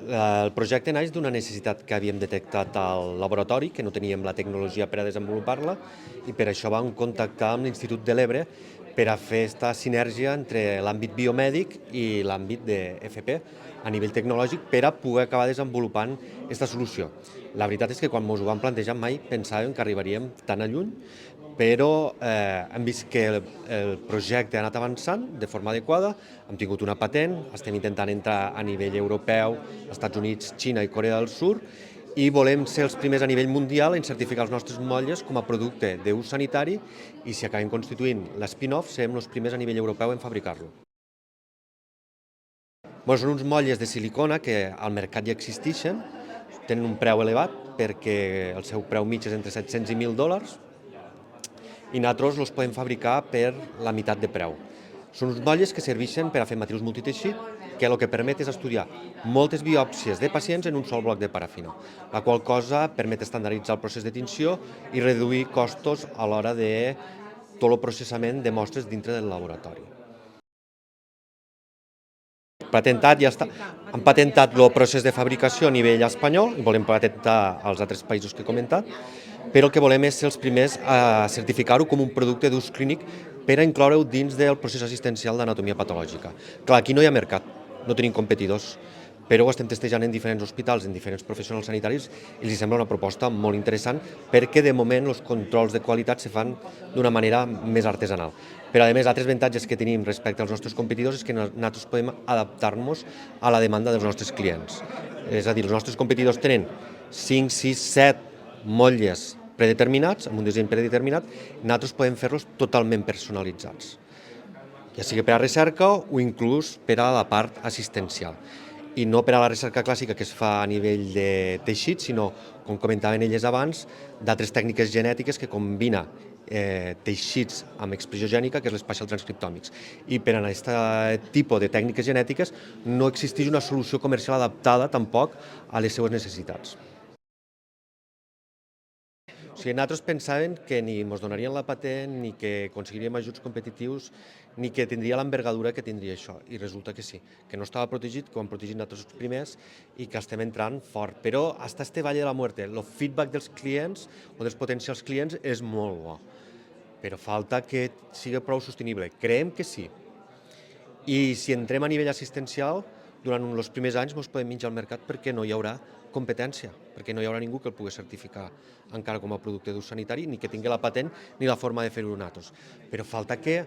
El projecte naix d'una necessitat que havíem detectat al laboratori, que no teníem la tecnologia per a desenvolupar-la, i per això vam contactar amb l'Institut de l'Ebre per a fer aquesta sinergia entre l'àmbit biomèdic i l'àmbit de FP a nivell tecnològic per a poder acabar desenvolupant aquesta solució. La veritat és que quan ens ho vam plantejar mai pensàvem que arribaríem tan a lluny, però hem vist que el projecte ha anat avançant de forma adequada, hem tingut una patent, estem intentant entrar a nivell europeu, Estats Units, Xina i Corea del Sur, i volem ser els primers a nivell mundial en certificar els nostres motlles com a producte d'ús sanitari i si acabem constituint l'spin-off, serem els primers a nivell europeu en fabricar-lo. Són uns motlles de silicona que al mercat ja existeixen, tenen un preu elevat perquè el seu preu mig és entre 700 i 1.000 dòlars, i nosaltres els podem fabricar per la meitat de preu. Són uns motlles que serveixen per a fer matrius multiteixit, que el que permet és estudiar moltes biòpsies de pacients en un sol bloc de parafina, la qual cosa permet estandarditzar el procés de tinció i reduir costos a l'hora de tot el processament de mostres dintre del laboratori. Patentat ja està. Han patentat el procés de fabricació a nivell espanyol i volem patentar als altres països que he comentat, però el que volem és ser els primers a certificar-ho com un producte d'ús clínic per a incloure-ho dins del procés assistencial d'anatomia patològica. Clar, aquí no hi ha mercat, no tenim competidors, però ho estem testejant en diferents hospitals, en diferents professionals sanitaris, i els sembla una proposta molt interessant perquè de moment els controls de qualitat se fan d'una manera més artesanal. Però a més, altres avantatges que tenim respecte als nostres competidors és que nosaltres podem adaptar-nos a la demanda dels nostres clients. És a dir, els nostres competidors tenen 5, 6, 7 motlles predeterminats, amb un disseny predeterminat, nosaltres podem fer-los totalment personalitzats, ja sigui per a recerca o inclús per a la part assistencial. I no per a la recerca clàssica que es fa a nivell de teixit, sinó, com comentaven elles abans, d'altres tècniques genètiques que combina teixits amb expressió gènica, que és l'especial transcriptòmics. I per a aquest tipus de tècniques genètiques no existeix una solució comercial adaptada tampoc a les seues necessitats. O sigui, nosaltres pensàvem que ni ens donarien la patent, ni que aconseguiríem ajuts competitius, ni que tindria l'envergadura que tindria això. I resulta que sí, que no estava protegit, que ho hem protegit nosaltres els primers i que estem entrant fort. Però hasta este valle de la muerte, el feedback dels clients o dels potencials clients és molt bo. Però falta que sigui prou sostenible. Creiem que sí. I si entrem a nivell assistencial, durant els primers anys ens podem menjar al mercat perquè no hi haurà competència, perquè no hi haurà ningú que el pugui certificar encara com a producte d'ús sanitari, ni que tingui la patent ni la forma de fer-ho nosaltres. Però falta que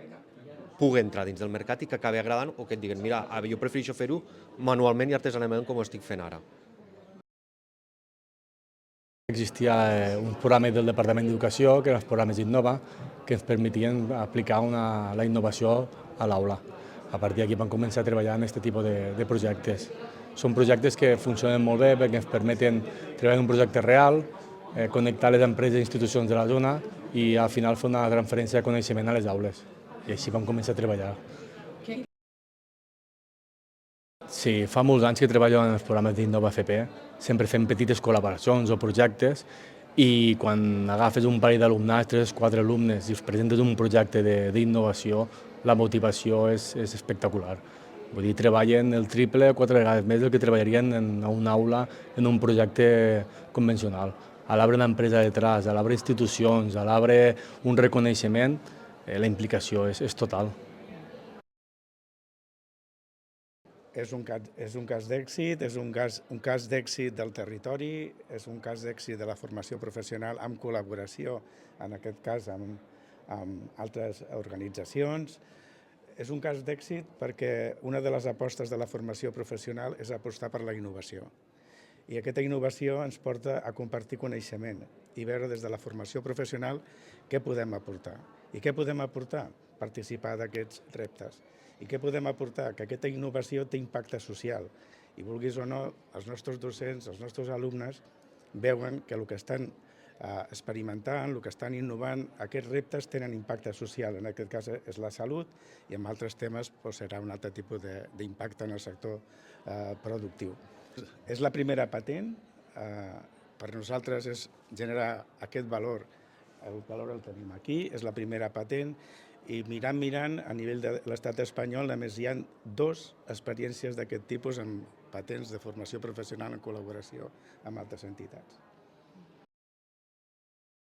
pugui entrar dins del mercat i que acabi agradant o que et diguen, mira, jo prefereixo fer-ho manualment i artesanalment com ho estic fent ara. Existia un programa del Departament d'Educació, que eren els programes Innova, que ens permetien aplicar la innovació a l'aula. A partir d'aquí vam començar a treballar en aquest tipus de projectes. Són projectes que funcionen molt bé perquè ens permeten treballar en un projecte real, connectar les empreses i institucions de la zona i al final fer una transferència de coneixement a les aules. I així vam començar a treballar. Sí, fa molts anys que treballo en els programes d'Innova FP. Sempre fem petites col·laboracions o projectes i quan agafes un parell d'alumnats, 3 o 4 alumnes, i els presentes un projecte d'innovació, la motivació és espectacular. Vull dir, treballen el triple o 4 vegades més del que treballarien en una aula en un projecte convencional. A l'arbre una empresa detrás, a l'arbre institucions, a l'arbre un reconeixement, la implicació és total. És un cas d'èxit, és un cas d'èxit del territori, és un cas d'èxit de la formació professional amb col·laboració, en aquest cas amb altres organitzacions. És un cas d'èxit perquè una de les apostes de la formació professional és apostar per la innovació. I aquesta innovació ens porta a compartir coneixement i veure des de la formació professional què podem aportar. I què podem aportar? Participar d'aquests reptes. I què podem aportar? Que aquesta innovació té impacte social. I vulguis o no, els nostres docents, els nostres alumnes, veuen que el que estan experimentant, el que estan innovant, aquests reptes tenen impacte social. En aquest cas és la salut i en altres temes serà un altre tipus d'impacte en el sector productiu. És la primera patent. Per nosaltres és generar aquest valor. El valor el tenim aquí, és la primera patent I mirant, a nivell de l'estat espanyol, a més hi ha 2 experiències d'aquest tipus amb patents de formació professional en col·laboració amb altres entitats.